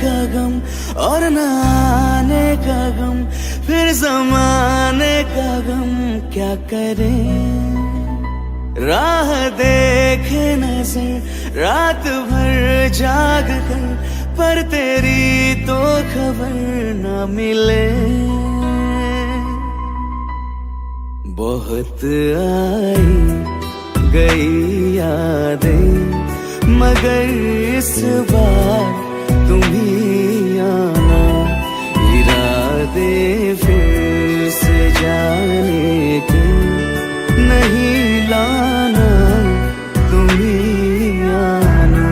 का गम और न आने का गम, फिर ज़माने का गम क्या करें। राह देखे नजर रात भर जाग कर, पर तेरी तो खबर न मिले। बहुत आई गई यादें, मगर इस बार तुम ही आना। इरादे फिर से जाने के नहीं लाना, तुम ही आना।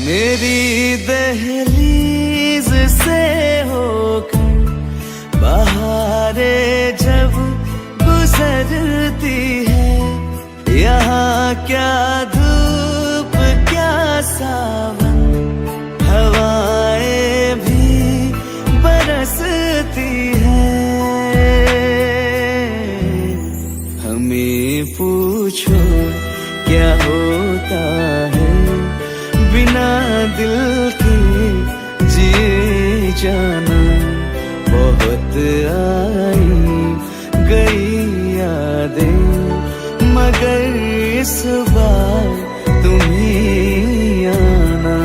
मेरी दहलीज से होकर बहारें जब गुजरती है, यहाँ क्या धूप क्या सावन, हवाएं भी बरसती है। हमें पूछो क्या होता है बिना दिल के जिए जाना। बहुत आई गई यादें, मगर इस बार तुम ही आना।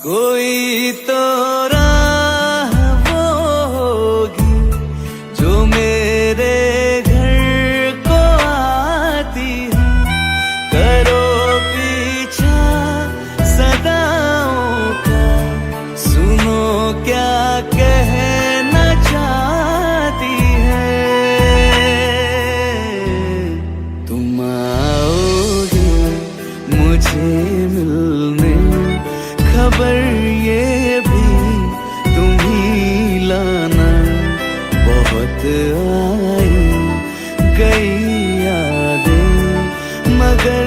कोई तो राह वो होगी जो मेरे घर को आती है। करो पीछा सदाओं का, सुनो क्या कहना चाहती है। तुम आओगे मुझे मिलने, खबर ये भी तुम ही लाना। बहुत आई गई यादें, मगर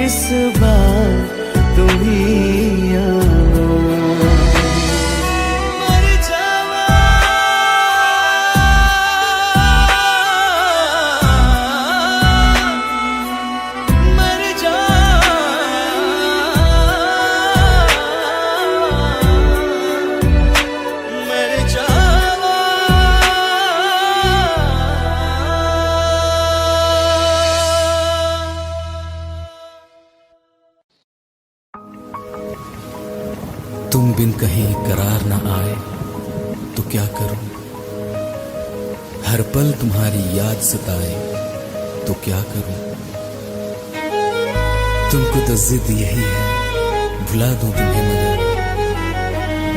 इस बार तुम ही आना। मर जावा मर जा, तुम बिन कहीं करार न आए तो क्या करूं। हर पल तुम्हारी याद सताए तो क्या करूं। तुमको तो जिद यही है भुला दूं तुम्हें, मगर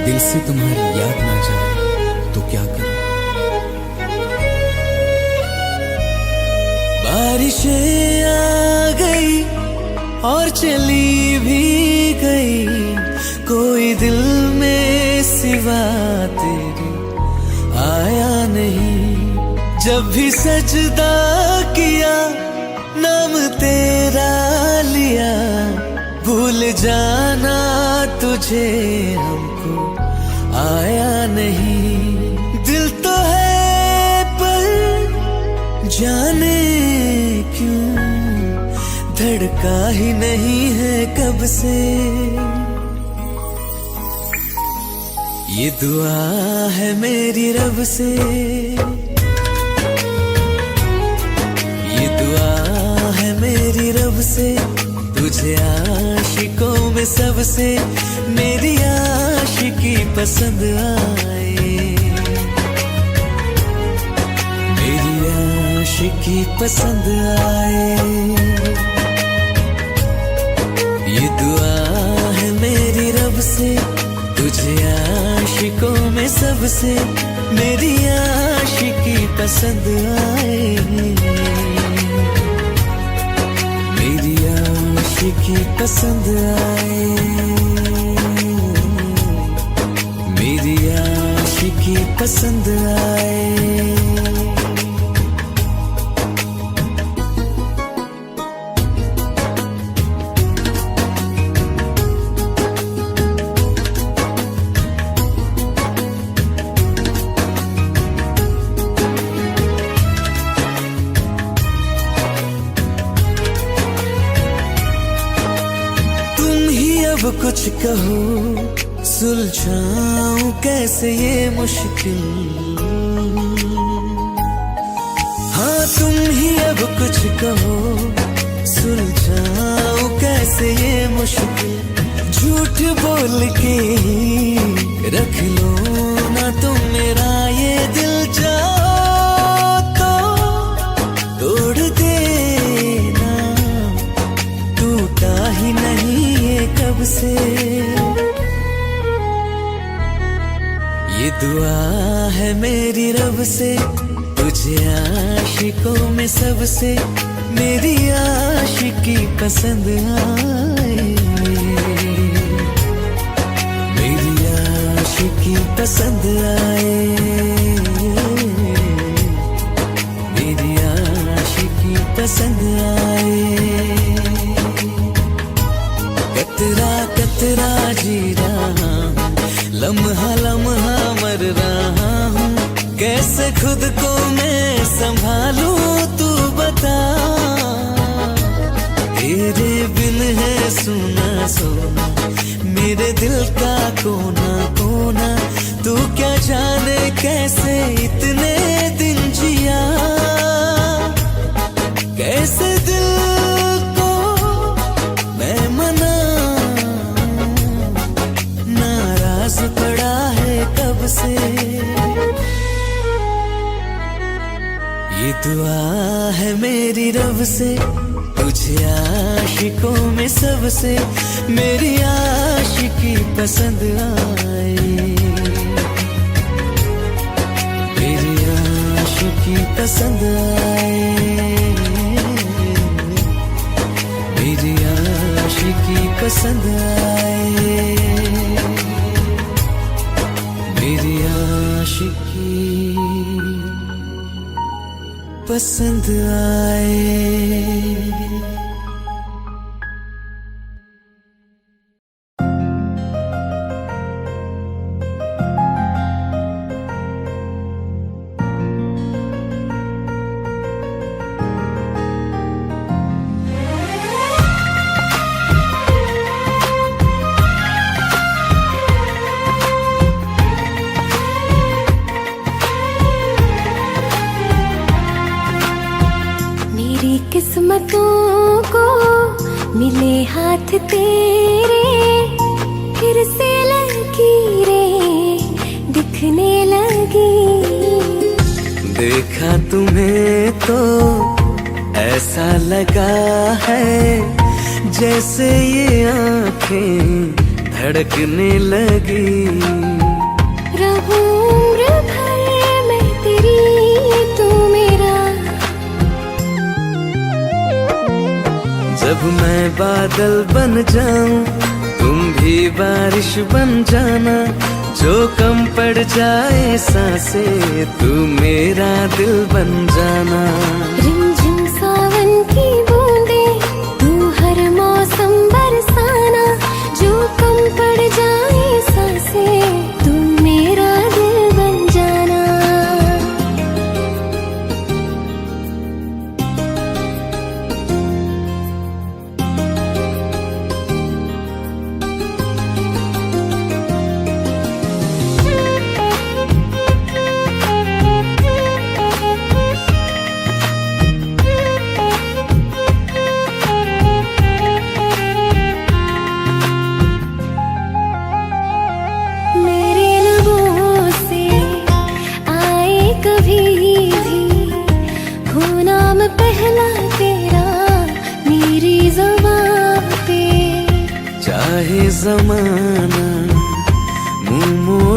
दिल से तुम्हारी याद ना जाए तो क्या करूं। बारिशें आ गई और चली भी गई, कोई दिल में सिवा तेरे आया नहीं। जब भी सजदा किया नाम तेरा लिया, भूल जाना तुझे हमको आया नहीं। दिल तो है पर जाने क्यों धड़का ही नहीं है कब से। ये दुआ है मेरी रब से, ये दुआ है मेरी रब से। तुझे आशिकों में सबसे मेरी आशिकी पसंद आए, मेरी आशिकी पसंद आए। ये दुआ है मेरी से, तुझे आशिकों में सबसे मेरी आशिकी पसंद आए, मेरी आशिकी पसंद आए, मेरी आशिकी पसंद आए। अब कुछ कहो, सुलझाऊं कैसे ये मुश्किल, हाँ तुम ही अब कुछ कहो, सुलझाऊं कैसे ये मुश्किल। झूठ बोल के रख लो ना तुम मेरा ये दिल, जाओ तो तोड़ देना, टूटा ही नहीं कब से। ये दुआ है मेरी रब से, तुझे आशिकों में सबसे मेरी आशिकी पसंद आए, मेरी आशिकी पसंद आए, मेरी आशिकी पसंद आए। कतरा कतरा जी रहा हूँ, लम्हा लम्हा मर रहा हूँ, कैसे खुद को मैं संभालूं तू बता। तेरे बिन है सुना सोना मेरे दिल का कोना कोना, तू क्या जाने कैसे इतने दिन जिया, कैसे दिल पड़ा है कब से। ये दुआ है मेरी रब से, तुझे आशिकों में सबसे मेरी आशिकी पसंद आए, मेरी आशिकी पसंद आए, मेरी आशिकी पसंद आए, मेरी आशिकी पसंद आए। किस्मतों को मिले हाथ तेरे, फिर से लकीरें दिखने लगी। देखा तुम्हें तो ऐसा लगा है जैसे ये आँखें धड़कने लगी। रहूं उम्र भर मैं तेरी, तू मेरा। जब मैं बादल बन जाऊं तुम भी बारिश बन जाना, जो कम पड़ जाए सांसें तू मेरा दिल बन जाना। रिमझिम सावन की बूंदे तू हर मौसम बरसाना, जो कम पड़ जाए सांसें तू मेरा दिल बन जाना। पहला तेरा मेरी ज़बान पे, चाहे ज़माना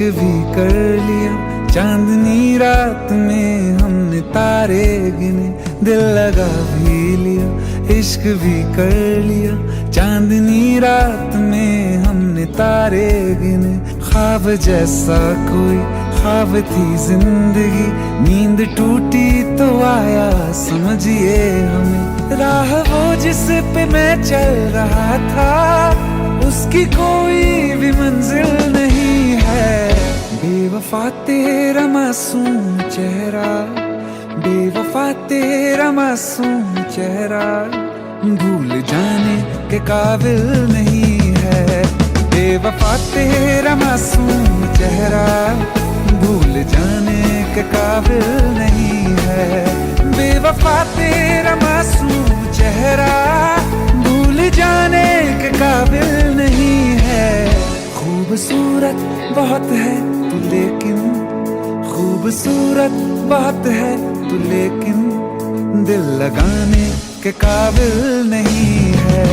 भी कर लिया, चांदनी रात में हमने तारे गिने, दिल लगा भी लिया, इश्क भी कर लिया, चांदनी रात में हमने तारे गिने। ख्वाब जैसा कोई ख्वाब थी जिंदगी, नींद टूटी तो आया समझिए हमें, राह वो जिस पे मैं चल रहा था उसकी कोई भी मंजिल नहीं है। बेवफा तेरा मासूम चेहरा, बेवफा तेरा मासूम चेहरा भूल जाने के काबिल नहीं है। बेवफा तेरा मासूम चेहरा भूल जाने के काबिल नहीं है। बेवफा तेरा मासूम चेहरा भूल जाने के काबिल नहीं है। खूबसूरत बहुत है तू लेकिन, खूबसूरत बहुत है तू लेकिन, दिल लगाने के काबिल नहीं है।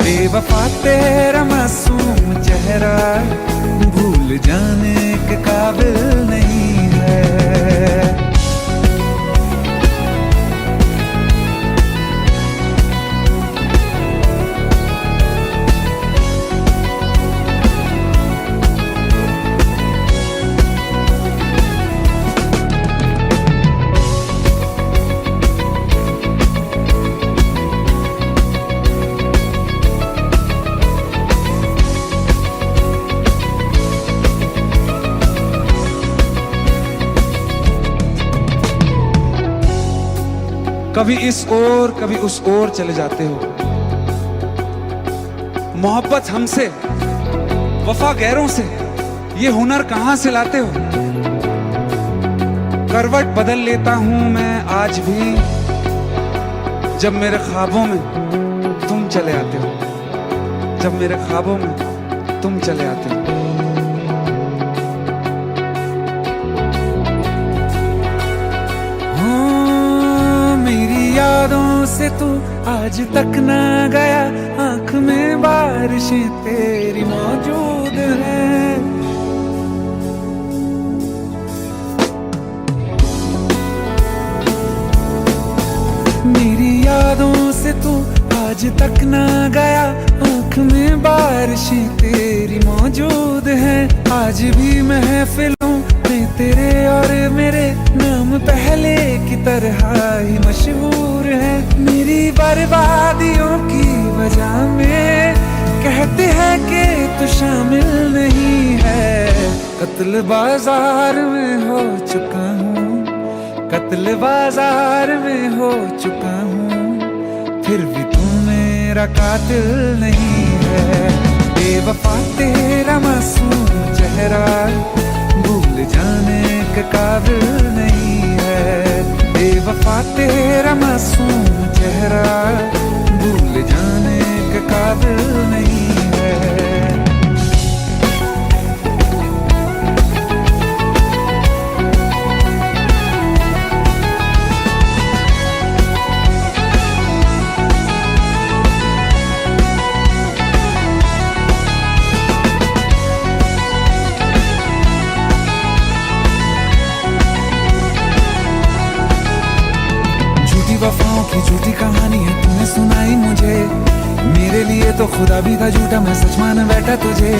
बेवफा तेरा मासूम चेहरा भूल जाने के काबिल नहीं है। कभी इस ओर कभी उस ओर चले जाते हो, मोहब्बत हमसे वफा गैरों से ये हुनर कहां से लाते हो। करवट बदल लेता हूं मैं आज भी जब मेरे ख्वाबों में तुम चले आते हो, जब मेरे ख्वाबों में तुम चले आते हो। यादों से तू आज तक ना गया, आंख में बारिशें तेरी मौजूद हैं। मेरी यादों से तू आज तक ना गया, आंख में बारिशें तेरी मौजूद हैं। आज भी महफिलों में तेरे और मेरे नाम पहले की तरह ही मशहूर है। मेरी बर्बादियों की वजह में कहते हैं कि तू शामिल नहीं है। कत्ल बाजार में हो चुका हूँ, कत्ल बाजार में हो चुका हूँ, फिर भी तू मेरा कातिल नहीं है। बेवफा तेरा मासूम चेहरा भूल जाने के काबिल नहीं है। बेवफा तेरा मासूम चेहरा भूल जाने के काबिल नहीं है। वफाओं की झूठी कहानी है तूने सुनाई मुझे, मेरे लिए तो खुदा भी था झूठा, मैं सच मान बैठा तुझे।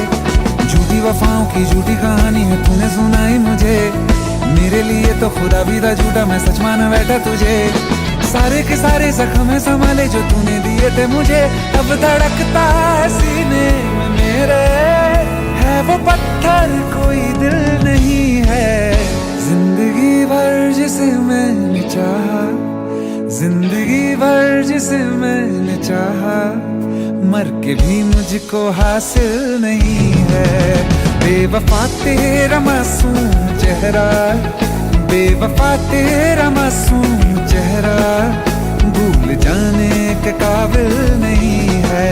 झूठी वफाओं की झूठी कहानी है तूने सुनाई मुझे, मेरे लिए तो खुदा भी था झूठा, मैं सच मान बैठा तुझे। सारे के सारे जख्म संभाले जो तूने दिए थे मुझे, अब धड़कता है सीने में मेरे, है वो पत्थर कोई दिल नहीं है। जिंदगी भर जिसे मैंने चाहा, जिंदगी भर जिसे मैंने चाहा, मर के भी मुझको हासिल नहीं है। बेवफा तेरा मासूम चेहरा, बेवफा तेरा मासूम चेहरा भूल जाने के काबिल नहीं है।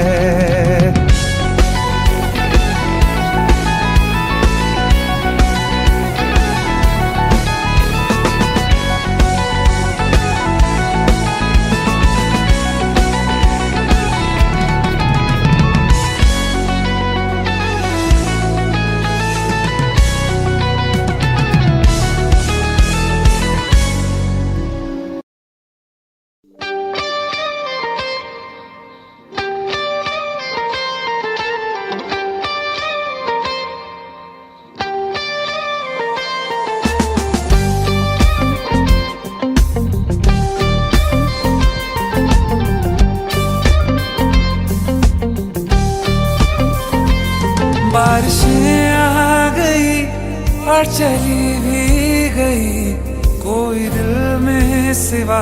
बार चली भी गई, कोई दिल में सिवा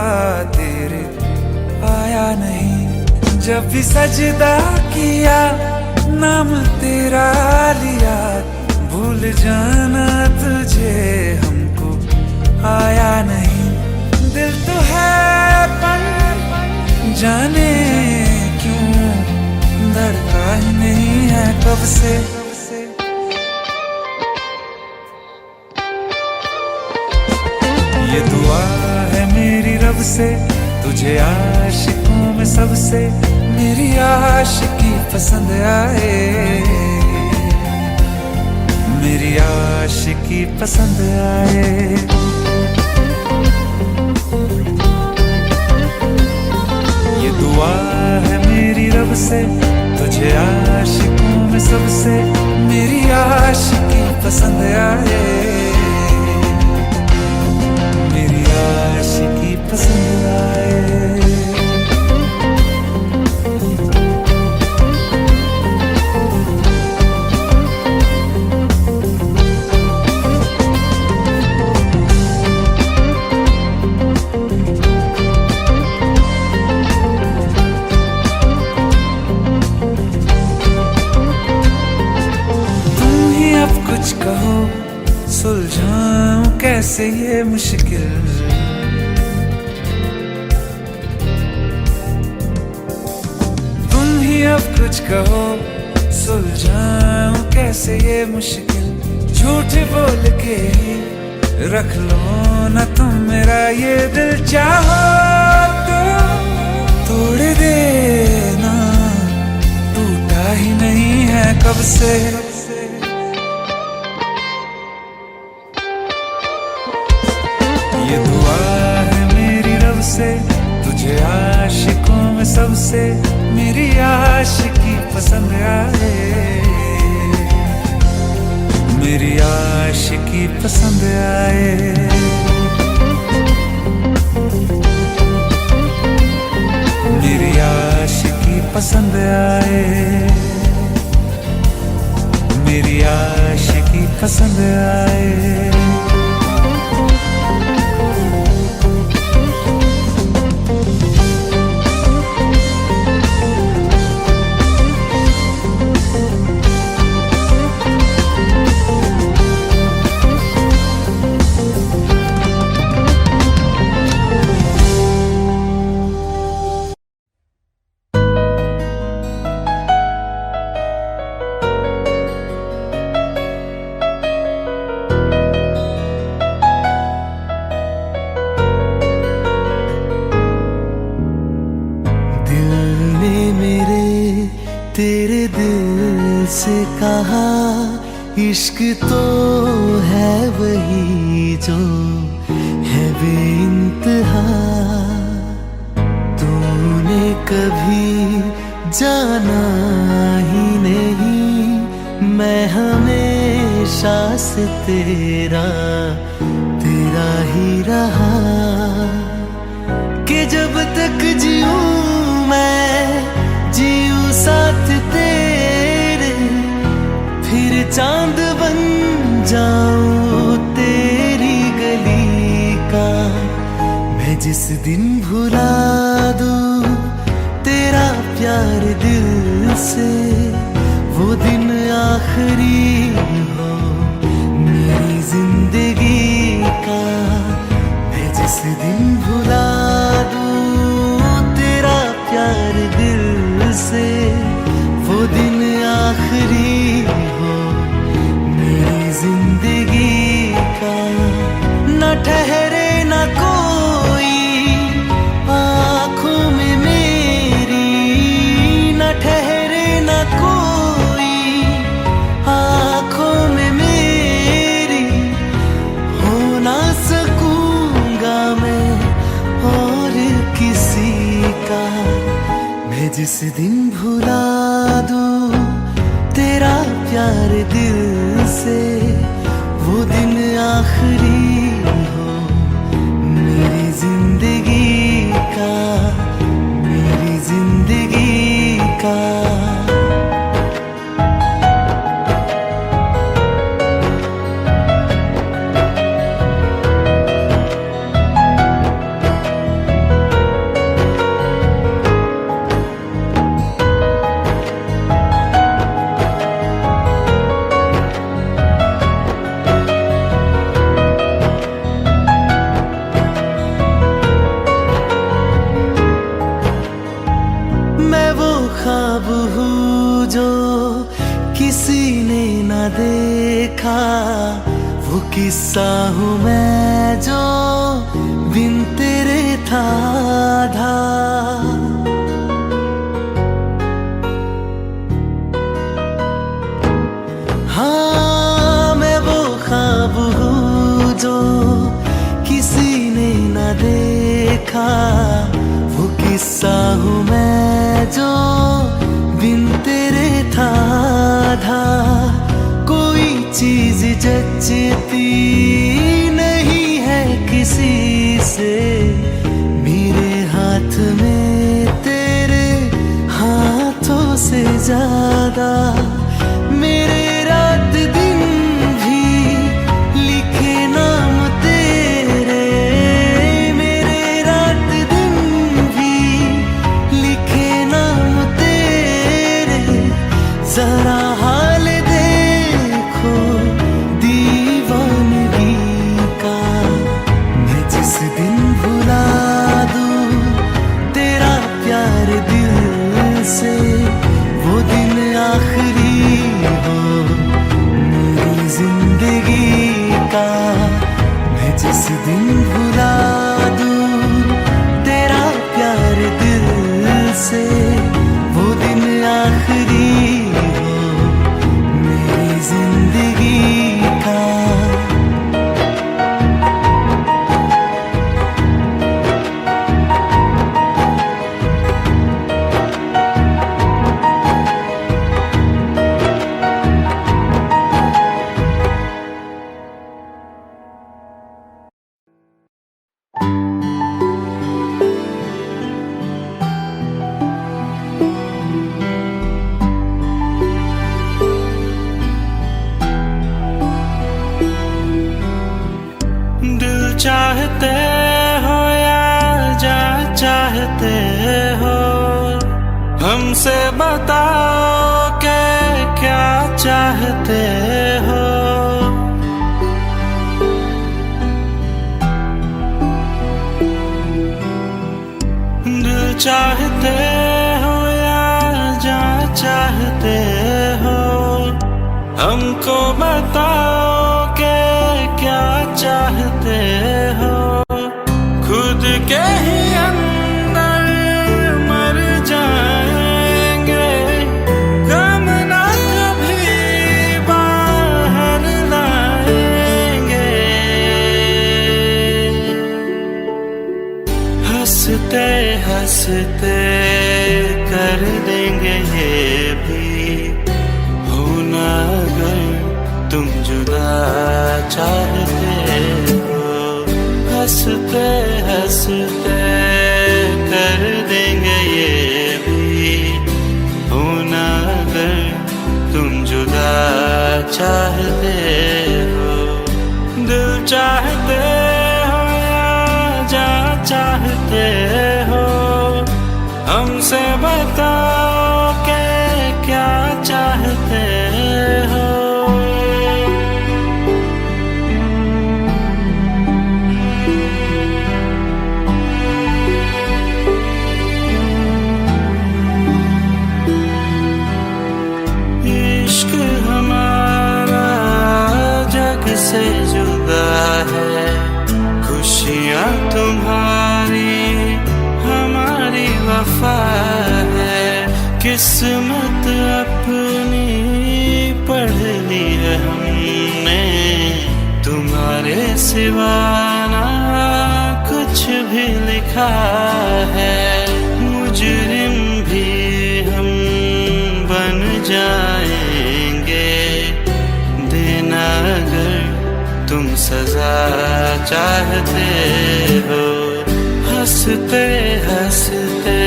तेरे आया नहीं। जब भी सजदा किया नाम तेरा लिया, भूल जाना तुझे हमको आया नहीं। दिल तो है पर जाने क्यों धड़का ही नहीं है कब से। ये दुआ है मेरी रब से, तुझे आशिकों में सबसे मेरी आशिकी पसंद आए, मेरी आशिकी पसंद आए। ये दुआ है मेरी रब से, तुझे आशिकों में सबसे मेरी आशिकी पसंद आए, मेरी आशिकी पसंद आए। कुछ कहो सुलझाऊं कैसे ये मुश्किल, तुम ही अब कुछ कहो सुलझाऊं कैसे ये मुश्किल। झूठ बोल के ही रख लो ना तुम मेरा ये दिल, चाहो तो तोड़ देना, टूटा ही नहीं है कब से। ये दुआ है मेरी रब से, तुझे आशिकों में सबसे मेरी आशिकी पसंद आए, मेरी आशिकी पसंद आए। मेरी आशिकी पसंद आए, मेरी आशिकी पसंद आए। तेरे दिल से कहा इश्क तो है वही जो है बेइंतहा, तूने कभी जाना ही नहीं, मैं हमेशा से तेरा तेरा ही रहा। कि जब तक जीऊं मैं जीऊं साथ तेरे, फिर चांद बन जाऊं तेरी गली का। मैं जिस दिन भुला दूं तेरा प्यार दिल से, वो दिन आखिरी हो मेरी जिंदगी का। मैं जिस दिन भुला दूं तेरा प्यार दिल से, वो दिन आखिरी हो मेरी जिंदगी का। न ठहरे न कोई आँखों में मेरी, न ठहरे न कोई आँखों में मेरी, हो ना सकूंगा मैं और किसी का। मैं जिस दिन भुला दूं तेरा प्यार दिल से, वो दिन आखिरी हो मेरी जिंदगी का, मेरी जिंदगी का। देखा, वो किस्सा हूँ मैं जो बिन तेरे था आधा। हाँ मैं वो ख्वाब हूँ जो किसी ने न देखा, वो किस्सा हूँ मैं जो बिन तेरे था आधा। कोई चीज जचती नहीं है किसी से, मेरे हाथ में तेरे हाथों से ज्यादा। मेरे रात दिन भी लिखे नाम तेरे, मेरे रात दिन भी लिखे नाम तेरे। जरा हाल देखो दीवानगी का, मैं जिस दिन भुला दूं तेरा प्यार दिल से, वो दिन आखिरी हो मेरी जिंदगी का। मैं जिस दिन भुला दूं तेरा प्यार दिल से, वो दिन आखिरी हो मेरी जिंदगी का। दिल चाहते हो या जा चाहते हो, हमसे बताओ के क्या चाहते हो। दिल चाहते हो या जा चाहते हो, हमको बताओ के क्या चाहते हो। खुद के ही अंदर मर जाएंगे, गम ना कभी बाहर लाएंगे। हंसते हंसते कर देंगे ये भी, होना अगर तुम जुदा चाहते हो। हंसते हंसते कर देंगे ये भी, होना अगर तुम जुदा चाहते हो। दिल चाहते हो या जा चाहते हो, हमसे बताओ के क्या चाहते हो। इश्क हमारा जग से जुदा है, खुशियाँ तुम्हारी हमारी वफा है। किस्मत अपनी पढ़ ली है हमने, तुम्हारे सिवा ना कुछ भी लिखा है। मुजरिम भी हम बन जाएंगे, देना अगर तुम सजा चाहते हो। हंसते हंसते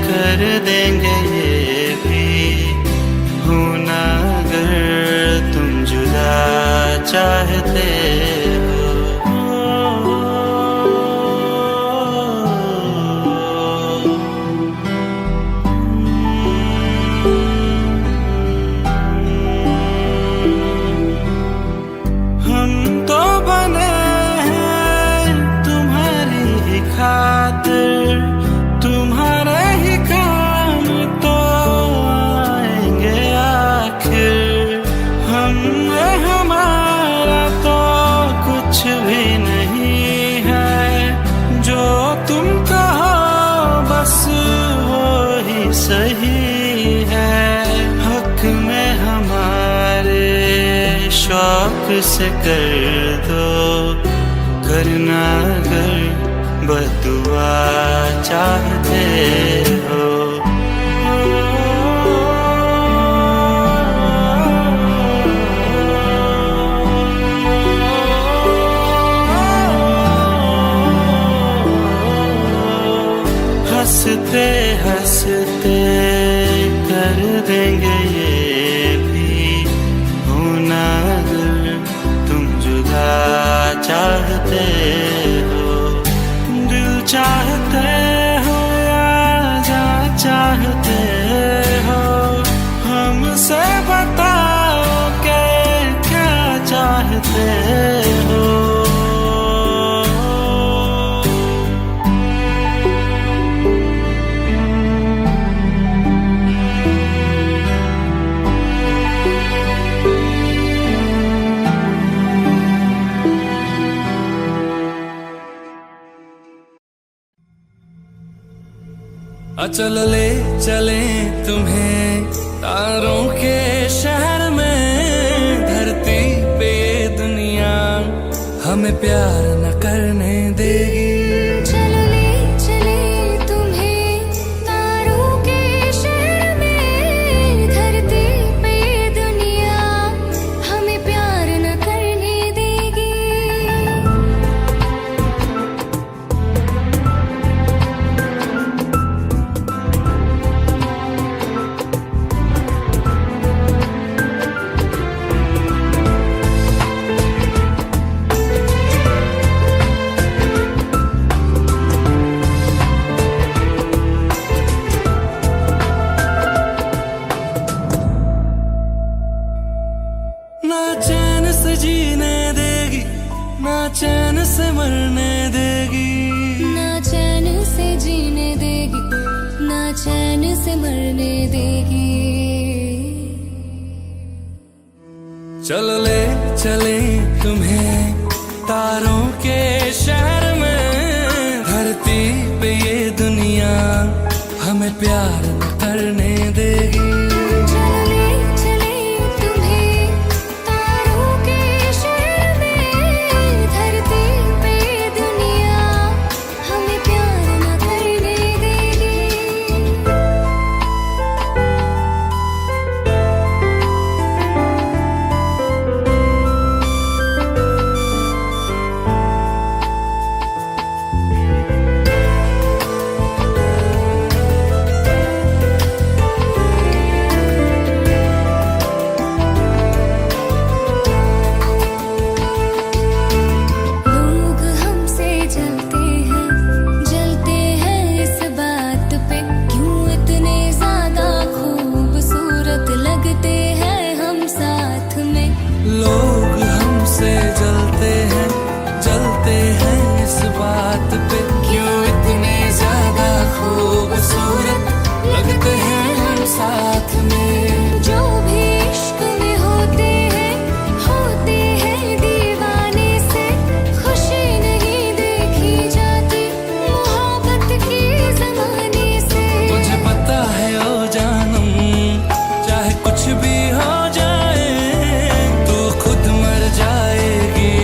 कर देंगे ये भी, होना अगर तुम जुदा चाहते हो। हम तो बने हैं तुम्हारी ही खातिर, तुम्हारे ही काम तो सही है, हक में हमारे शौक से कर दो, करना अगर बदुआ चाहते हो। हंसते हंसते कर देंगे ये भी होना अगर तुम जुदा चाहते हो। दिल चाहते हो या जा चाहते हो, हमसे बताओ कि क्या चाहते हो। चल ले चले तुम्हें तारों के शहर में, धरती पे ये दुनिया हमें प्यार न करने देगी। चलो ले चले तुम्हें तारों के शहर में, धरती पे ये दुनिया हमें प्यार न करने देगी। ना चैन से जीने देगी, ना चैन से मरने देगी। ना चैन से जीने देगी, ना चैन से मरने देगी। चल ले चले तुम्हें तारों के शहर में, धरती पे ये दुनिया हमें प्यार न करने देगी। चलो ले चले तुम्हें तारों के शहर में, धरती पे ये दुनिया हमें प्यार न करने देगी। लोग हमसे जलते हैं इस बात पे, क्यों इतने ज्यादा खूबसूरत लगते हैं हम साथ में। लोग हमसे जलते हैं इस बात पे, क्यों इतने ज्यादा खूबसूरत लगते हैं हम साथ में। जो भी इश्क में होते हैं दीवाने से, खुशी नहीं देखी जाती मोहब्बत के जमाने से। मुझे पता है ओ जानम, चाहे कुछ भी हो जाए, तू खुद मर जाएगी,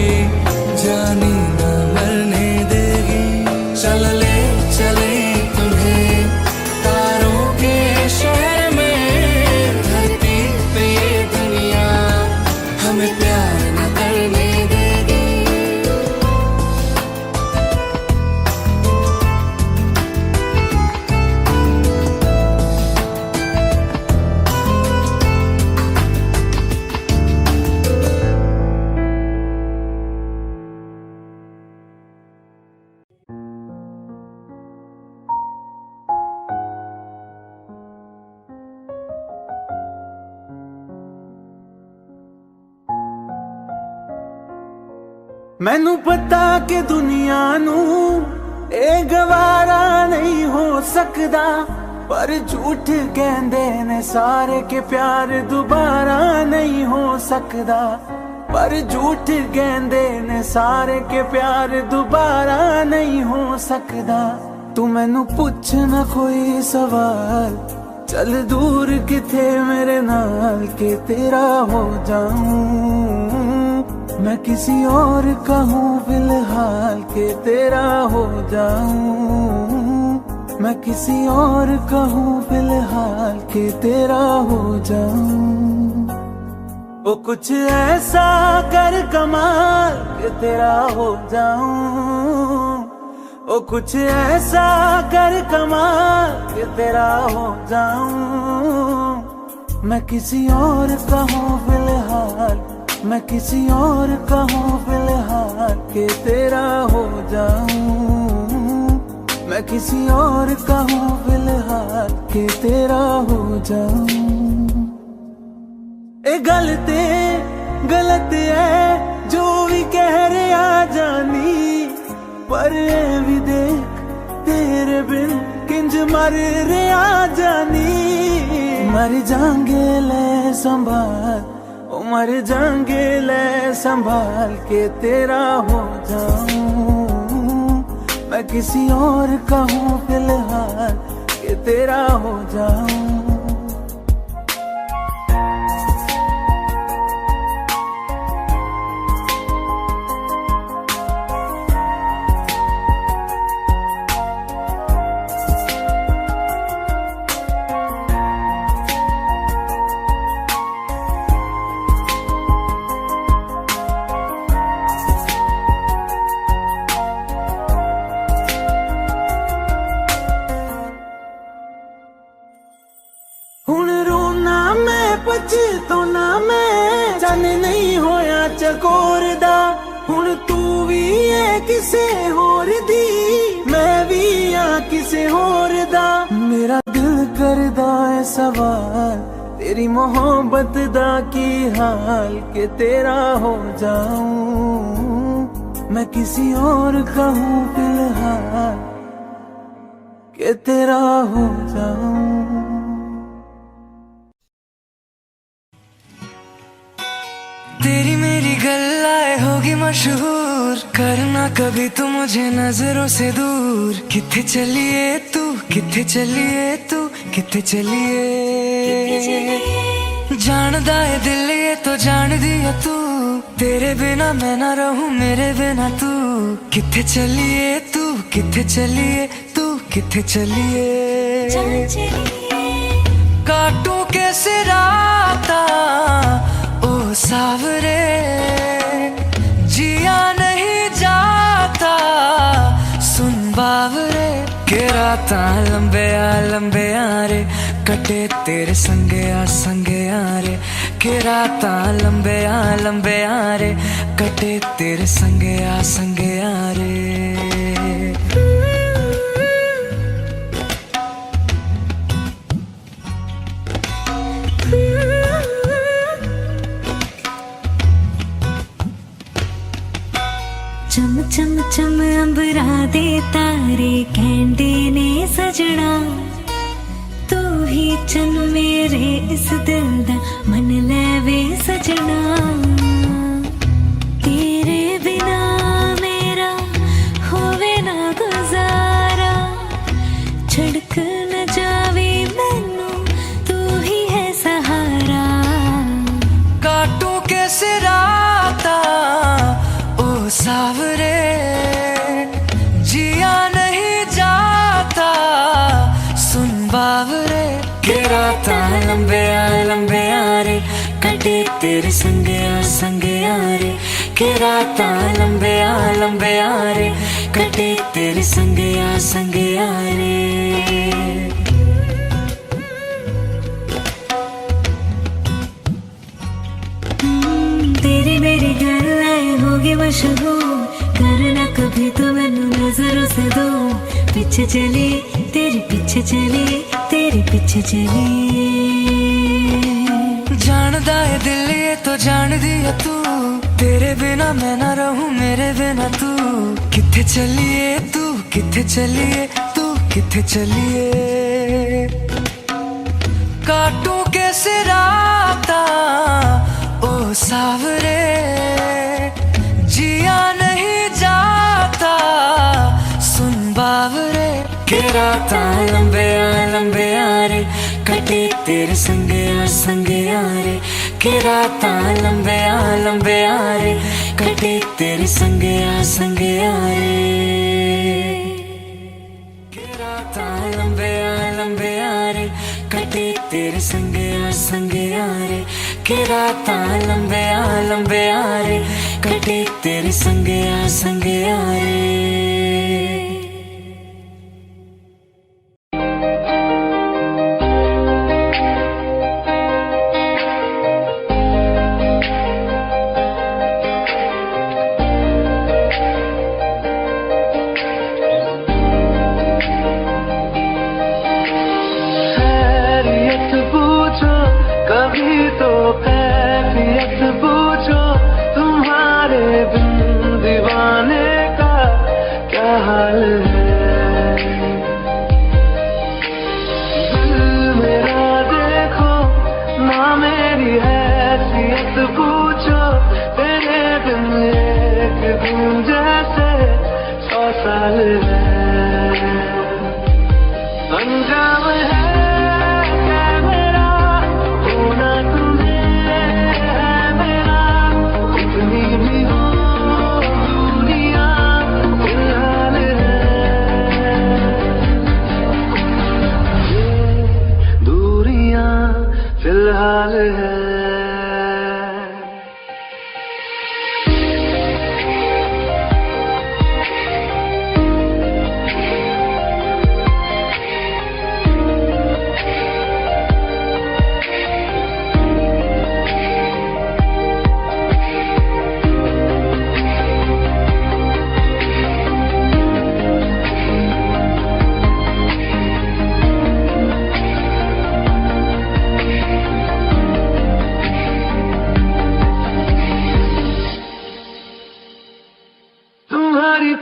जानी न मरने देगी। चल ले चले तुम्हें तारों के शहर में, धरती पे ये दुनिया हमें प्यार न करने देगी। मैनू पता कि दुनिया नू ए गवारा नहीं हो सकदा, पर झूठ कहंदे ने सारे के प्यार दोबारा नहीं हो सकदा। पर झूठ कहंदे ने सारे के प्यार दोबारा नहीं हो सकदा। तू मैनू पूछ ना कोई सवाल, चल दूर किथे मेरे नाल के तेरा हो जाऊं, मैं किसी और कहूँ फिलहाल के तेरा हो जाऊं, मैं किसी और कहूँ फिलहाल के तेरा हो जाऊं। ओ कुछ ऐसा कर कमाल के तेरा हो जाऊं, ओ कुछ ऐसा कर कमाल के तेरा हो जाऊं, मैं किसी और कहूँ फिलहाल, मैं किसी और कहूँ फिलहाल के तेरा हो जाऊं, मैं किसी और कहूँ फिलहाल के तेरा हो जाऊं। ए गलत है जो भी कह रहा जानी, पर ए भी देख तेरे बिन किंज मर रहा जानी। मर जाएंगे ले संभाल, ओ मर जाएंगे ले संभाल के तेरा हो जाऊं, मैं किसी और कहूँ फिलहाल के तेरा हो जाऊं। हुण रोना मैं पछताना मैं, जाने नहीं होया चकोर दा। हुण तू भी है किसे होर दी, मैं भी हाँ किसे होर दा। मेरा दिल करदा है सवाल, तेरी मोहब्बत दा की हाल के तेरा हो जाऊं, मैं किसी और कहूँ फिलहाल के तेरा हो जाऊं। तेरी मेरी गल्लाए होगी मशहूर, करना कभी तू मुझे नजरों से दूर। किथे चलिए तू, किथे चलिए तू, किथे चलिए। जानदा है दिल ये तो जान दिया तू, तेरे बिना मैं ना रहूं मेरे बिना तू। किथे चलिए तू, किथे चलिए तू, किथे चलिए। काटूं कैसे राता ओ सावरे, जिया नहीं जाता सुन बावरे। के राता लंबे आ रे, कटे तेरे संगे आ रे। के राता लंबे आ रे, कटे तेरे संगे आ रे। चम चम चम अंबरा दे तारे कहंदे ने सजना, तू ही चन मेरे इस दिल दा मन लेवे सजना। तेरे बिना मेरा होवे ना गुजारा, छड़क न जावे मैनू तू ही है सहारा। काटूं कैसे राता ओ सावरे, जिया नहीं जाता सुन बावरे। के राता लंबे आ रे, कटे तेरे संगे आ रे। के राता लंबे आ रे, कटे तेरे संगे आ रे। तेरी मेरी गल्लाए होगी मशहूर, करना कभी तो मैनू नजरों से दूर। पीछे चली तेरे पीछे चली, तेरे पीछे चली। जानदा है दिल ये तो जान दिया तू, तेरे बिना मैं ना रहूं मेरे बिना तू। किथे चलिए तू, किथे चलिए तू, किथे चलिए। काटूं कैसे राता ओ सावरे, जिया नहीं जाता सुन बावरे। के राता लंबे आ रे, कटे तेरे संगे यारे के रातां लंबे यारे कटे तेरे संगे यारे के रातां लंबे यारे कटे तेरे संगे यारे के रातां लंबे यारे कटे तेरे संगे यारे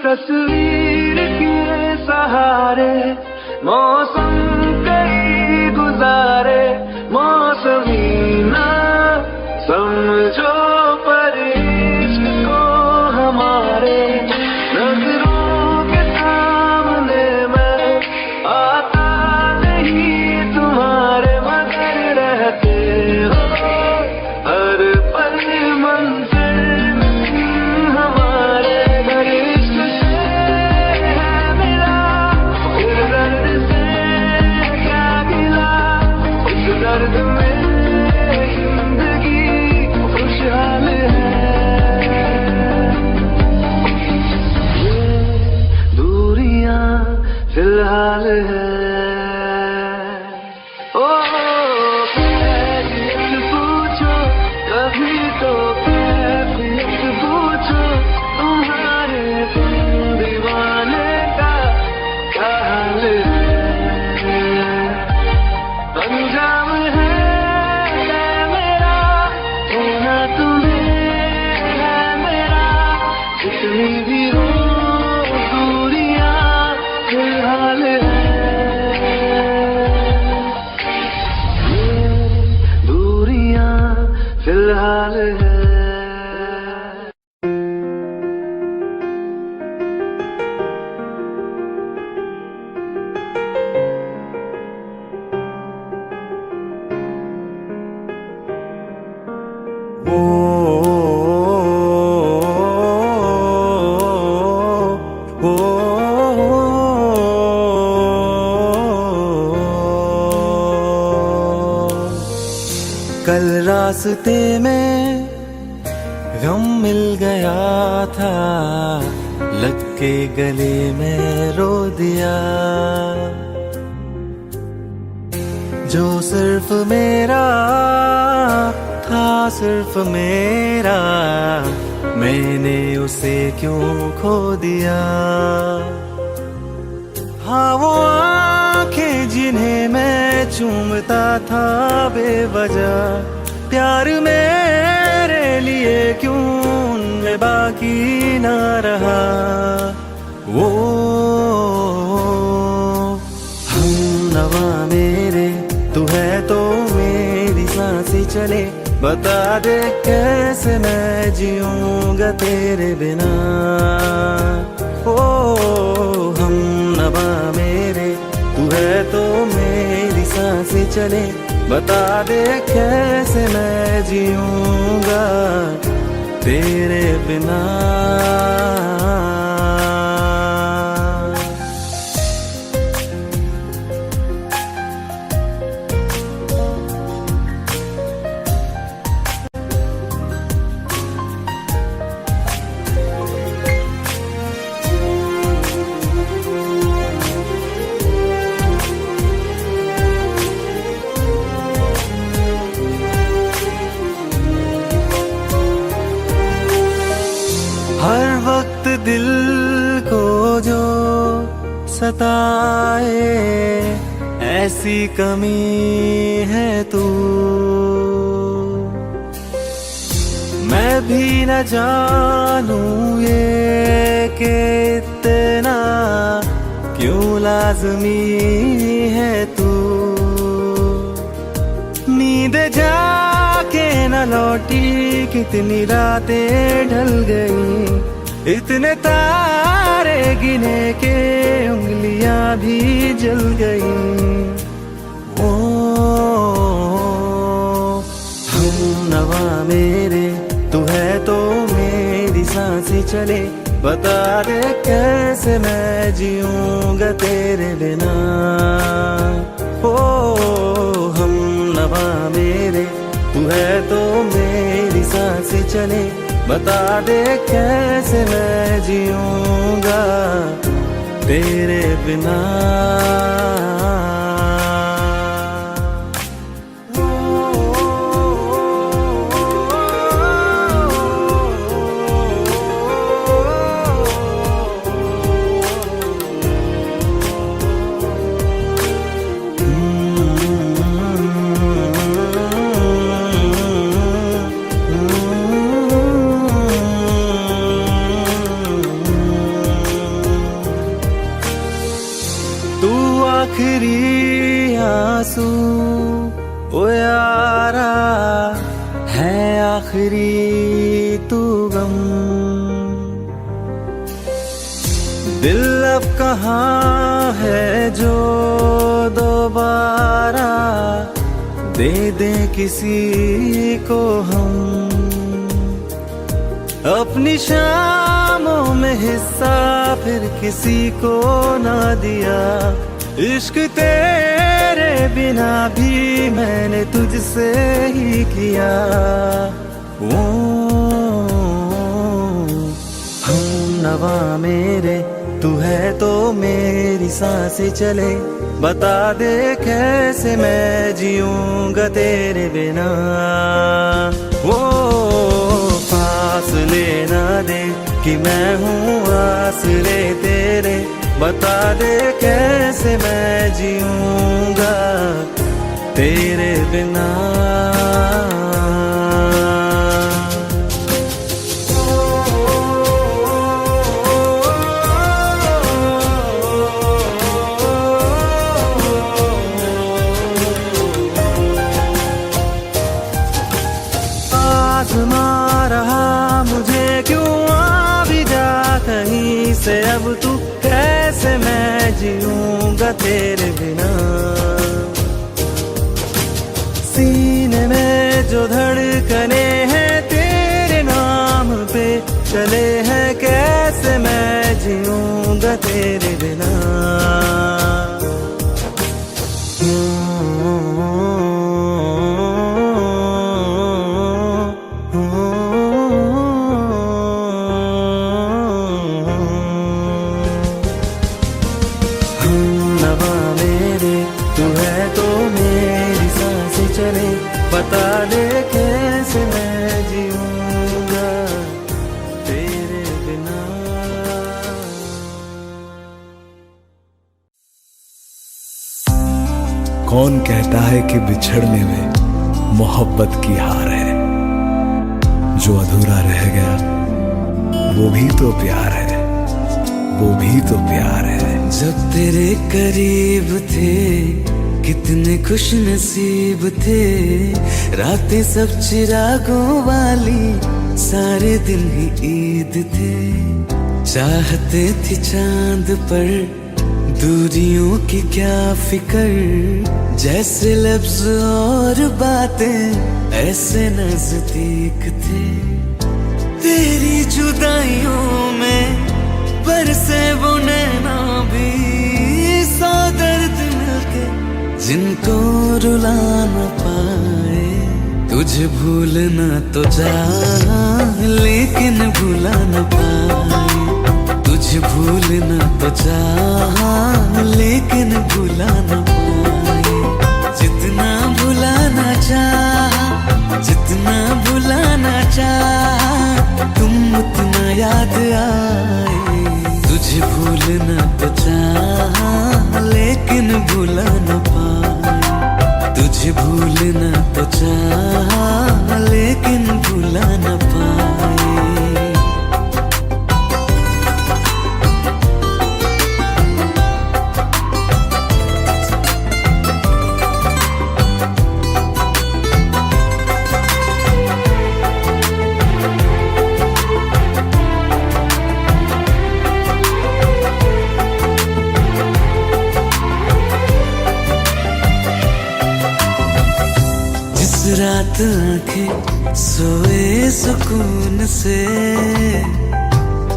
तस्वीर के सहारे मौसम कई गुजारे मौसमी ना समझो पर इश्क को हमारे नजरों के सामने मैं आता नहीं तुम्हारे मगर रहते हो हर पल मंजिल हमारे घर दर्द में जिंदगी खुशहाल है ये दूरियां फिलहाल है ओ कैफियत पूछो कभी तो कैफियत पूछो तुम्हारे दीवाने का क्या हाल है अंजाम जितनी भी हो दूरियां फिलहाल है ये दूरियां फिलहाल है कल रास्ते में गम मिल गया था लग के गले में रो दिया जो सिर्फ मेरा था सिर्फ मेरा मैंने उसे क्यों खो दिया हाँ वो आंखें जिन्हें मैं चूमता था बेवजह प्यार मेरे लिए क्यों उनमें बाकी ना रहा वो हम नवा मेरे तू है तो मेरी सांसें चले बता दे कैसे मैं जीऊंगा तेरे बिना ओ हम नवा मेरे तू है तो मेरी सांसें चले बता दे कैसे मैं जीऊंगा तेरे बिना। हर वक्त दिल को जो सताए ऐसी कमी है तू। मैं भी न जानूं ये कि इतना क्यों लाज़मी है तू। नींद जाके न लौटी कितनी रातें ढल गई, इतने तारे गिने के उंगलियां भी जल गई। ओ हम नवा मेरे तू है तो मेरी सांसें चले, बता दे कैसे मैं जीऊंगा तेरे बिना। ओ हम नवा मेरे तू है तो मेरी सांसें चले, बता दे कैसे मैं जीऊंगा तेरे बिना। आखिरी आंसू ओ यारा है आखिरी तू गम। दिल अब कहाँ है जो दोबारा दे दे किसी को हम। अपनी शामों में हिस्सा फिर किसी को ना दिया, इश्क तेरे बिना भी मैंने तुझसे ही किया। ओ हम नवा मेरे तू है तो मेरी सांसें चले, बता दे कैसे मैं जीऊंगा तेरे बिना। वो फासले ना दे कि मैं हूँ आसरे तेरे, बता दे कैसे मैं जीऊंगा तेरे बिना। आज़मा रहा मुझे क्यों आ भी जा कहीं से, अब तू कैसे मैं जीऊंगा तेरे बिना। सीने में जो धड़कने हैं तेरे नाम पे चले हैं, कैसे मैं जीऊंगा तेरे बिना। बता दे कैसे मैं जीऊंगा तेरे बिना। कौन कहता है कि बिछड़ने में मोहब्बत की हार है, जो अधूरा रह गया वो भी तो प्यार है, वो भी तो प्यार है। जब तेरे करीब थे कितने खुश नसीब थे, रातें सब चिरागों वाली सारे दिन ही ईद थे। चाहते थे चांद पर दूरियों की क्या फिकर, जैसे लफ्ज और बातें ऐसे नजदीक थे। तेरी जुदाइयों में बरसे वो नैना भी, सौ दर्द मिलके जिनको रुला न पाए। तुझे भूलना तो चाह लेकिन भुला न पाए। तुझे भूलना तो चाह लेकिन भुला न पाए। जितना भुलाना चाह, जितना भुलाना चाह, तुम उतना याद आए। तुझे भूलना तो चाह लेकिन भुला न पाए। तुझे भूलना तो चाह लेकिन भुला न पाए। रात आंखें सोए सुकून से,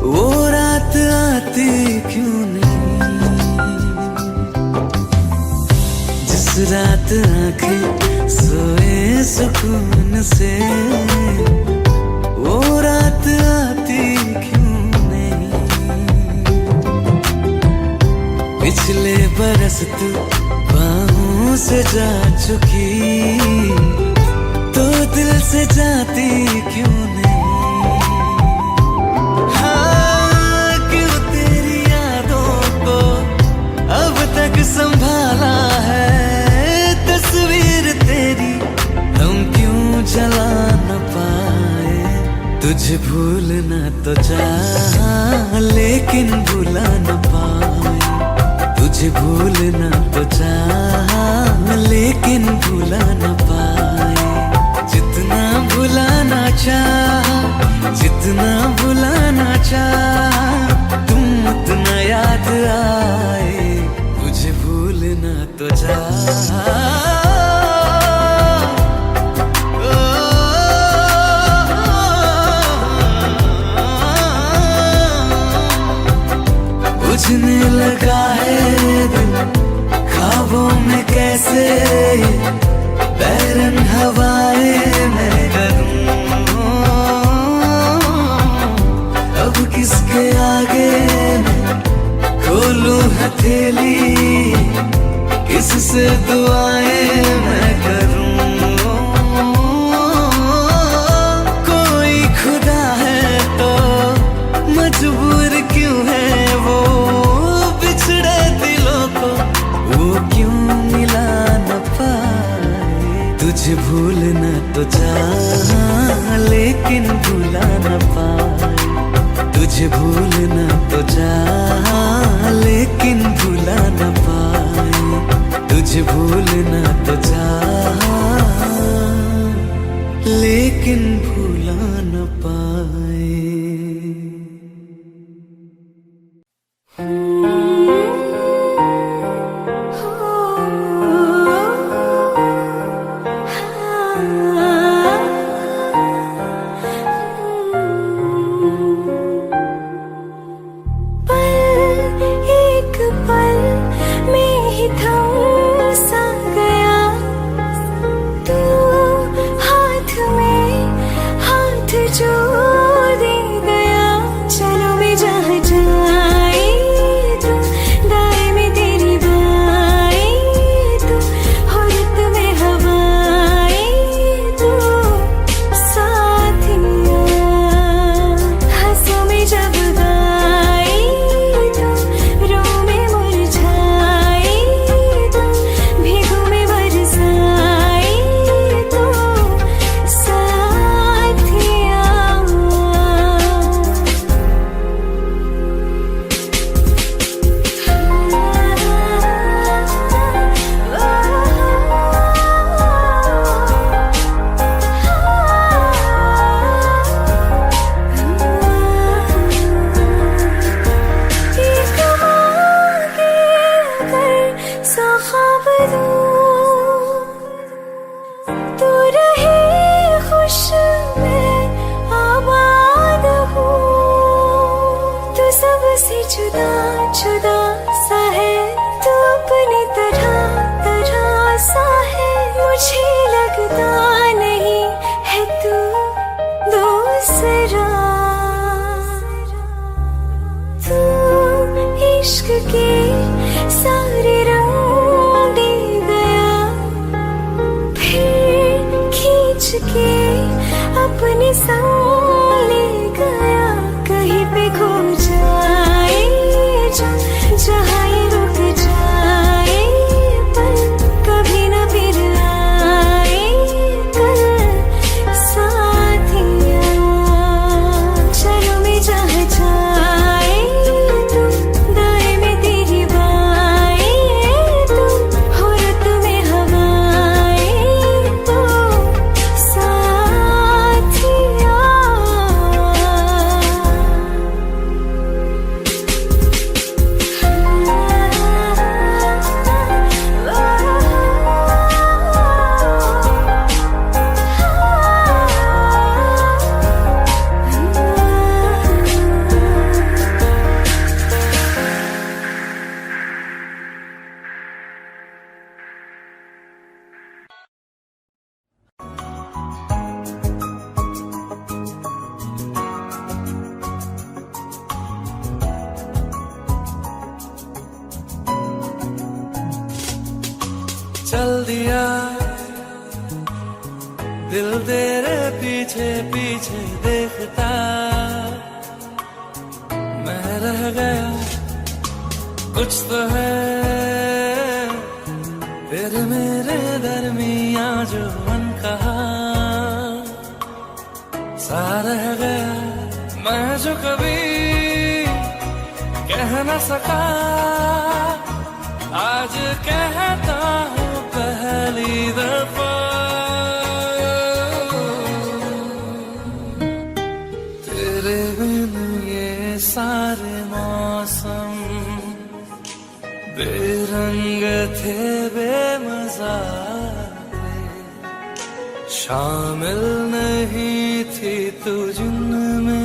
वो रात आती क्यों नहीं। जिस रात आंखें सोए सुकून से, वो रात आती क्यों नहीं। पिछले बरस तू बाहों से जा चुकी, तो दिल से जाती क्यों नहीं। हाँ, क्यों तेरी यादों को अब तक संभाला है। तस्वीर तेरी हम क्यों जला न पाए। तुझे भूलना तो चाह लेकिन भुला न पाए। तुझे भूलना तो चाह लेकिन भुला न पाए। जितना भुलाना चाह, जितना भुलाना चाह, तुम उतना याद आए। तुझे भूलना तो चाह। बुझने लगा है दिल ख्वाबों में कैसे, बैरन हवाएं मैं करूं। अब किसके आगे मैं खोलूं हथेली, किससे दुआएं मैं करूं। कोई खुदा है तो मजबूर क्यों है वो, बिछड़े दिलों को वो क्यों मिला न पाए। तुझे भूलना तो चाह लेकिन भुला न पाए। तुझे भूलना तो चाह लेकिन भुला न पाए। तुझे भूलना तो चाह लेकिन भुला न पाए। सबसे जुदा जुदा सा है तू अपनी तरह तरह सा है मुझे लगता नहीं है तू दूसरा तू इश्क के सारे रंग दे गया फिर खींच के अपने संग ले गया कहीं पे खो जाए जहाँ ये रुक जाए पर कभी न फिर आए कल साथिया चलो मैं जहाँ जाए तुम दाएं में तेरी बाएं तुम हो रुत में हवाएं तो साथिया चल दिया दिल तेरे पीछे पीछे देखता मैं रह गया कुछ तो है तेरे मेरे दरमिया जो मन कहा सा रह गया मैं जो कभी कह न सका आज कहता हूँ पहली दफा तेरे बिन ये सारे मौसम बेरंग थे बेमजा थे शामिल नहीं थी तू जिनमें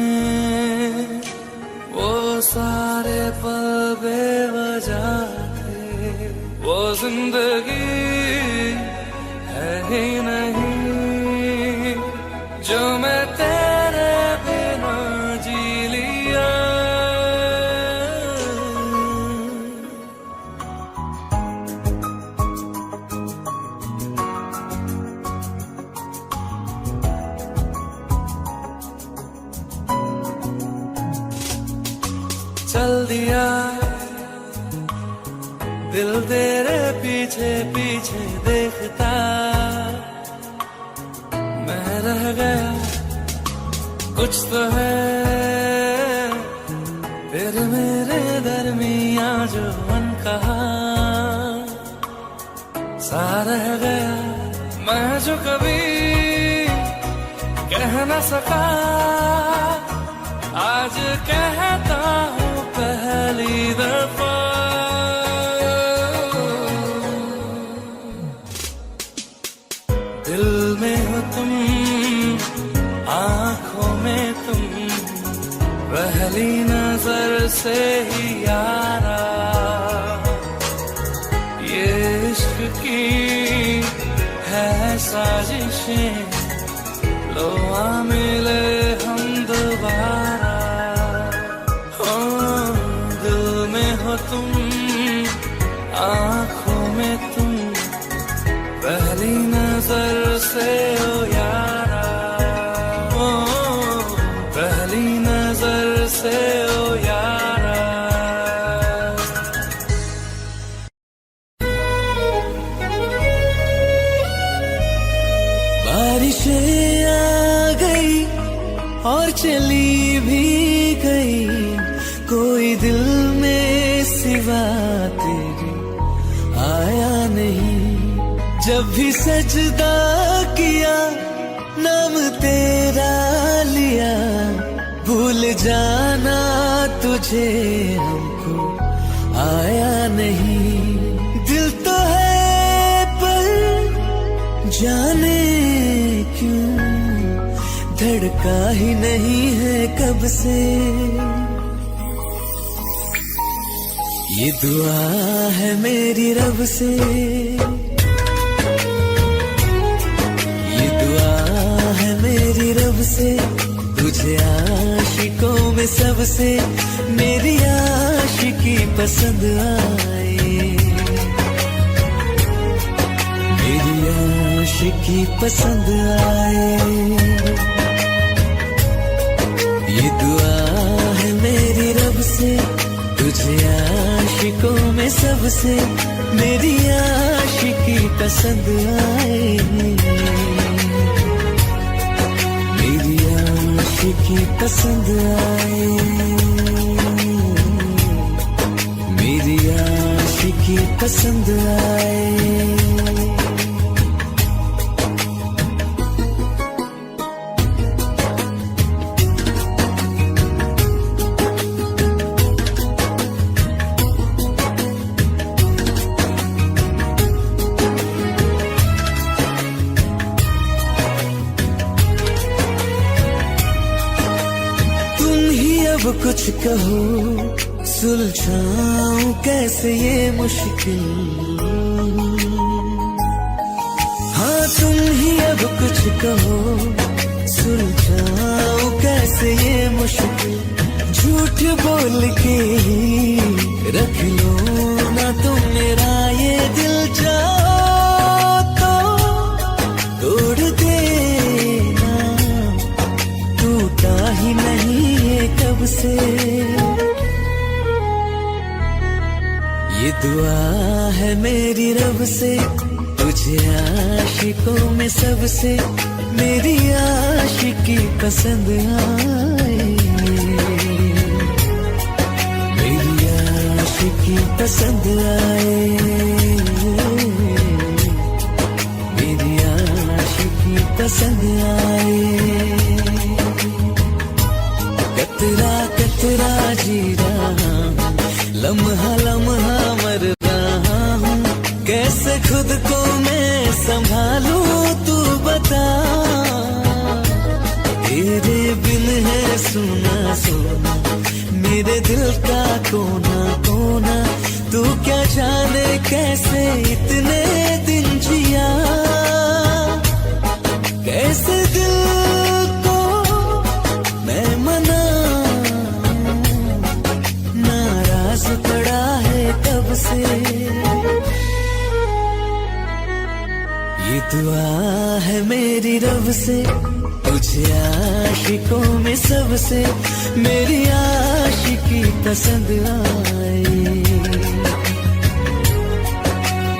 वो सारे पल बेवजह वो जिंदगी है ही नहीं जो मैं तेरे बिना जी लिया चल दिया दिल तेरे पीछे पीछे देखता मैं रह गया कुछ तो है तेरे मेरे दरमिया जो मन कहा सा रह गया मैं जो कभी कह न सका आज कहता हूँ पहली दफा दिल में हो तुम आंखों में तुम पहली नजर से ही यारा ये इश्क की है साजिशें लो आ मिले हम दोबारा हो दिल में हो तुम आंखों में तुम पहली नजर से ओ यारा ओ पहली नजर से ओ यारा बारिशें आ गई और चली भी गई कोई दिल में सिवा तेरे आया नहीं जब भी सजदा किया नाम तेरा लिया भूल जाना तुझे हमको आया नहीं दिल तो है पर जाने क्यों धड़का ही नहीं है कब से ये दुआ है मेरी रब से, ये दुआ है मेरी रब से, तुझे आशिकों में सबसे मेरी आशिकी पसंद आए, मेरी आशिकी पसंद आए। ये दुआ है मेरी रब से, तुझे आशिकों में सबसे मेरी आशिकी पसंद आए, मेरी आशिकी पसंद आए, मेरी आशिकी पसंद आए। अब कुछ कहो सुलझाऊं कैसे ये मुश्किल, हाँ तुम ही अब कुछ कहो सुलझाऊं कैसे ये मुश्किल। झूठ बोल के ही रख लो ना तुम मेरा ये दिल, जाओ तो तोड़ देना, टूटा ही नहीं कब से। ये दुआ है मेरी रब से, तुझे आशिकों में सबसे मेरी आशिकी पसंद आए, मेरी आशिकी पसंद आए, मेरी आशिकी पसंद आए। कतरा कतरा जी रहा हूँ, लम्हा लम्हा मर रहा हूँ, कैसे खुद को मैं संभालूं तू बता। तेरे बिन है सुना सुना मेरे दिल का कोना कोना, तू क्या जाने कैसे इतने दिन जिया, कैसे दिल पड़ा है कब से। ये दुआ है मेरी रब से, तुझे आशिकों में सबसे मेरी आशिकी पसंद आए,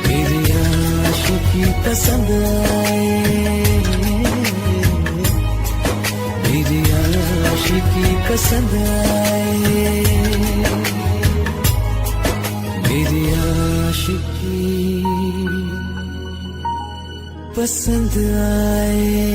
मेरी आशिकी पसंद आए, मेरी आशिकी पसंद आए, मेरी आशिकी पसंद आए।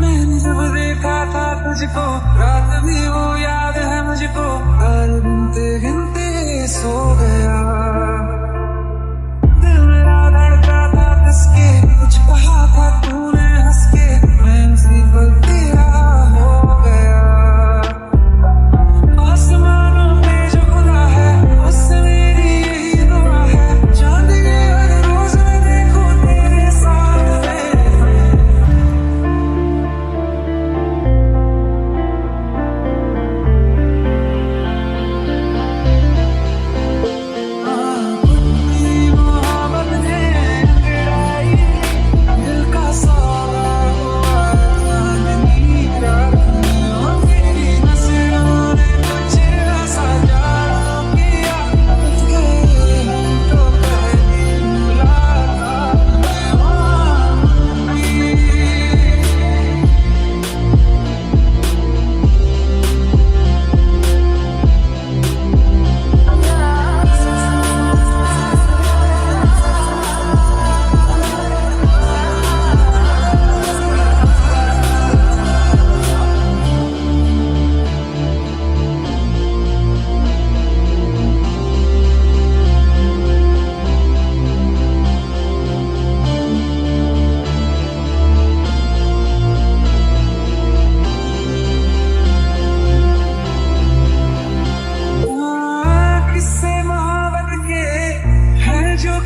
मैंने जब देखा था तुझको रात भी वो याद है मुझको, हर गिनते गिनते सो गया। दिल मेरा धड़का था किसके, कुछ कहा था तूने हंस के, मैं उसी पल तेरा हो गया। आसमानों में जो खुदा है उससे मेरी यही दुआ है, चांद के हर रोज मैं देखूं तेरे साथ में।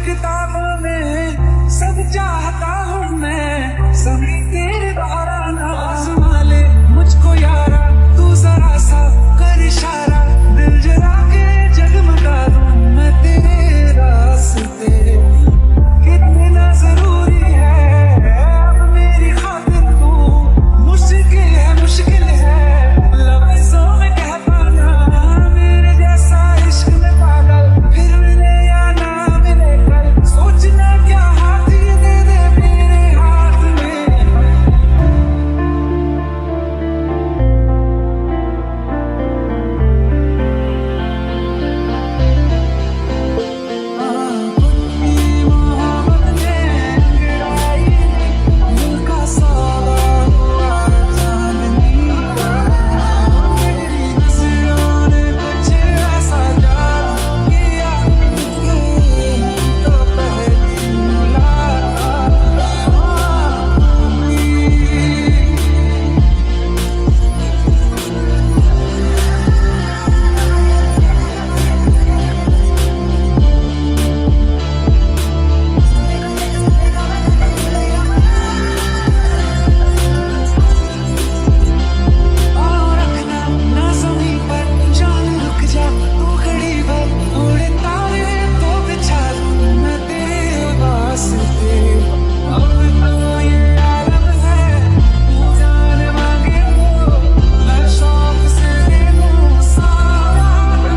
किताबों में सब चाहता हूँ मैं, सभी तेरे द्वारा ना आज़मा ले मुझको यारा, तू जरा सा कर इशारा, दिल जला के जगमगा दूँ मैं तेरे रास्ते। कितना जरूरी है अब मेरी खातिर तू, मुश्किल है लफ्ज़ों में कह पाना, मेरे जैसा इश्क में पागल फिर मिले या ना मिले कल, सोचना क्या हाथ ये दे दे मेरे हाथ में। मोहब्बत ने गिराई दिल का सौदा हुआ चांदनी का, मेरी नजरों ने कुछ ऐसा जादू किया, तो पहली मुलाकात हुई। और रखना ना ज़मीं पर जान रुक जा, तू खड़ी भर उड़े तारे तो बिछा दूँ मैं तेरे वास्ते। अब तो ये आलम है तू जान मांगे तो मैं शौक से दे दूँ सारा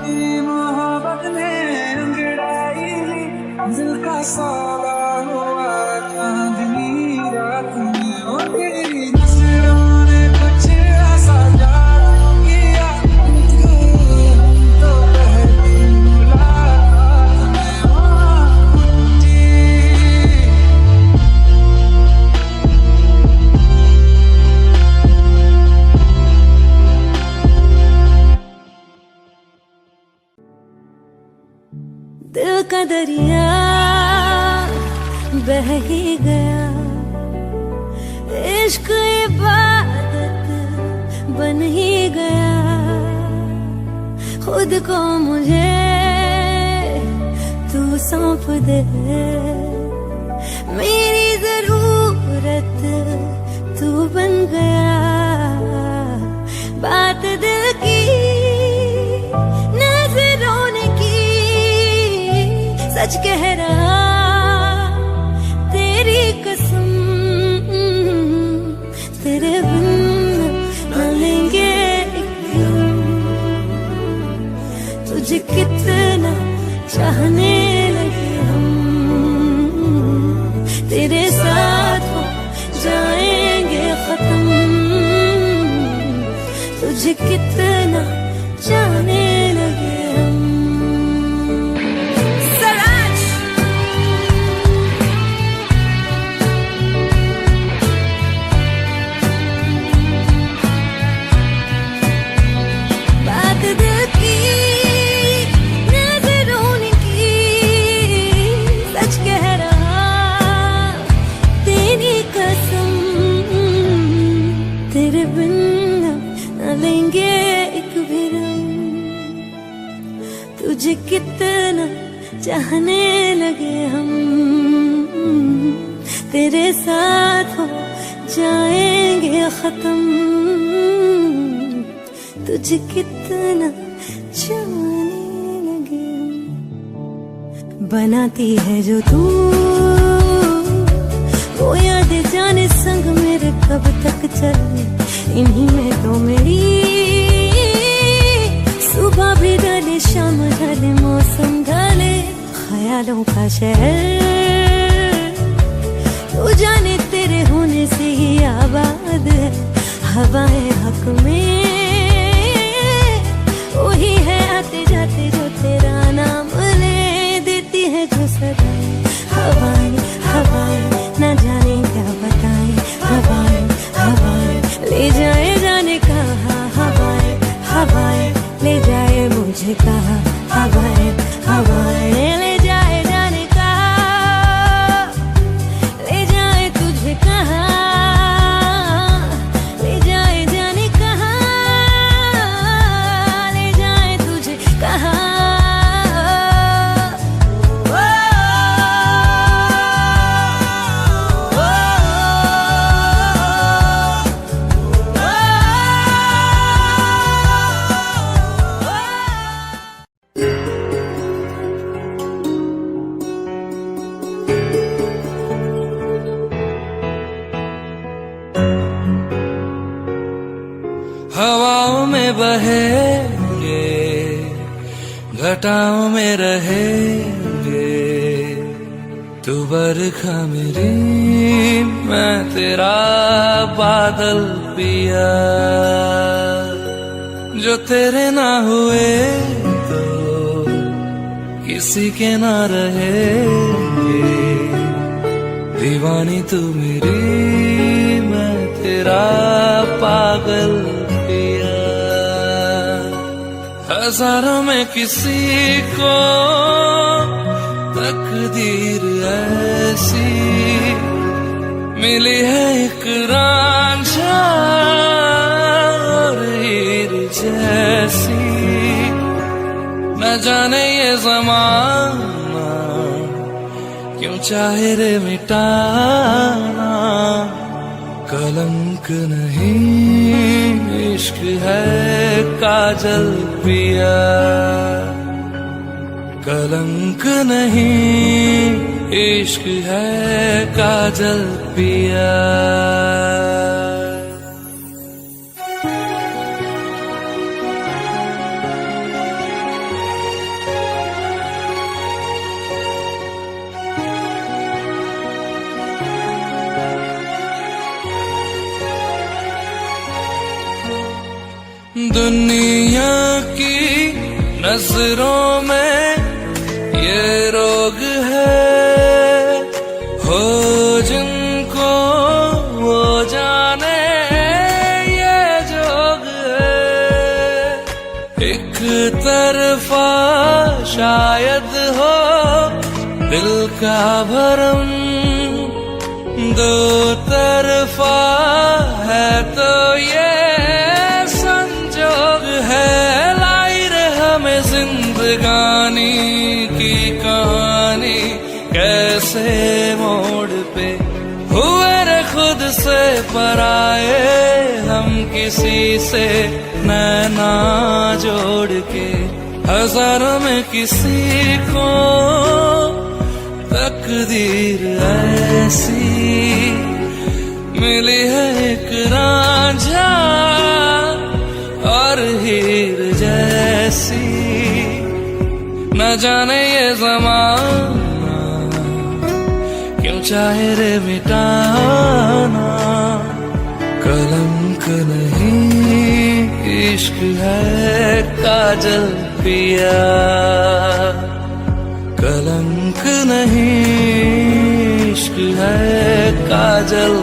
तेरी मोहब्बत ने अंगड़ाई ली, दिल का सौदा हुआ चांदनी रात में, ओ तेरी नजरों ने कुछ ऐसा जादू किया, तो पहली मुलाकात में उठी। दिल का दरिया बह ही गया, इश्क इबादत बन ही गया, खुद को मुझे तू सौंप दे, मेरी जरूरत तू बन गया, बात दिल की नजरों ने की, सच कह रहा तेरी कसम, तेरे बिन न लेंगे एक दिन, तुझे कितना चाहने लगे हम, तेरे साथ हो जाएंगे खत्म, तुझे कितना तुझे कितना चाहने लगे हम, तेरे साथ हो जाएंगे खत्म। तुझे कितना चाहने लगे हम। बनाती है जो तू वो याद जाने संग मेरे कब तक चले, इन्हीं में तो मेरी सुबह भी ढले शाम ढले मौसम ढले। ख्यालों का शहर तू जाने तेरे होने से ही आबाद है। हवाएं हक में वही है आते जाते जो तेरा नाम ले देती है जो सदाएं। हवाएं हवाएं न जाने क्या बताएं, हवाएं हवाएं ले जाए जाने कहा। हवाएं हवाएं ले जाए मुझे कहा। हवाएं हवाएं ले जाए जाने कहा, ले जाए तुझे कहा, ले जाए जाने कहा, ले जाए तुझे कहा। हवाओं में बहेंगे, घटाओं में रहेंगे, तू बरखा मेरी मैं तेरा बादल पिया। जो तेरे ना हुए तो किसी के ना रहेंगे। दीवानी तू मेरी मैं तेरा पागल पिया। हजारों में किसी को तकदीर ऐसी मिली है, एक रांझा और हीर जैसी। न जाने ये ज़माना क्यों चाहे रे मिटाना। कलंक नहीं इश्क है काजल पिया। कलंक नहीं इश्क है काजल पिया। दुनिया की नजरों में ये रोग है, हो जिनको वो जाने ये जोग है। एक तरफा शायद हो दिल का भरम, दो तरफा है तो ये जिंदगानी की कहानी। कैसे मोड़ पे हुए रे खुद से पराए, हम किसी से नैना जोड़ के। हजारों में किसी को तकदीर ऐसी मिली है, एक रांझा और हीर जैसी। न जाने ये ज़माना क्यों चाहे रे मिटाना। कलंक नहीं इश्क है काजल पिया। कलंक नहीं इश्क है काजल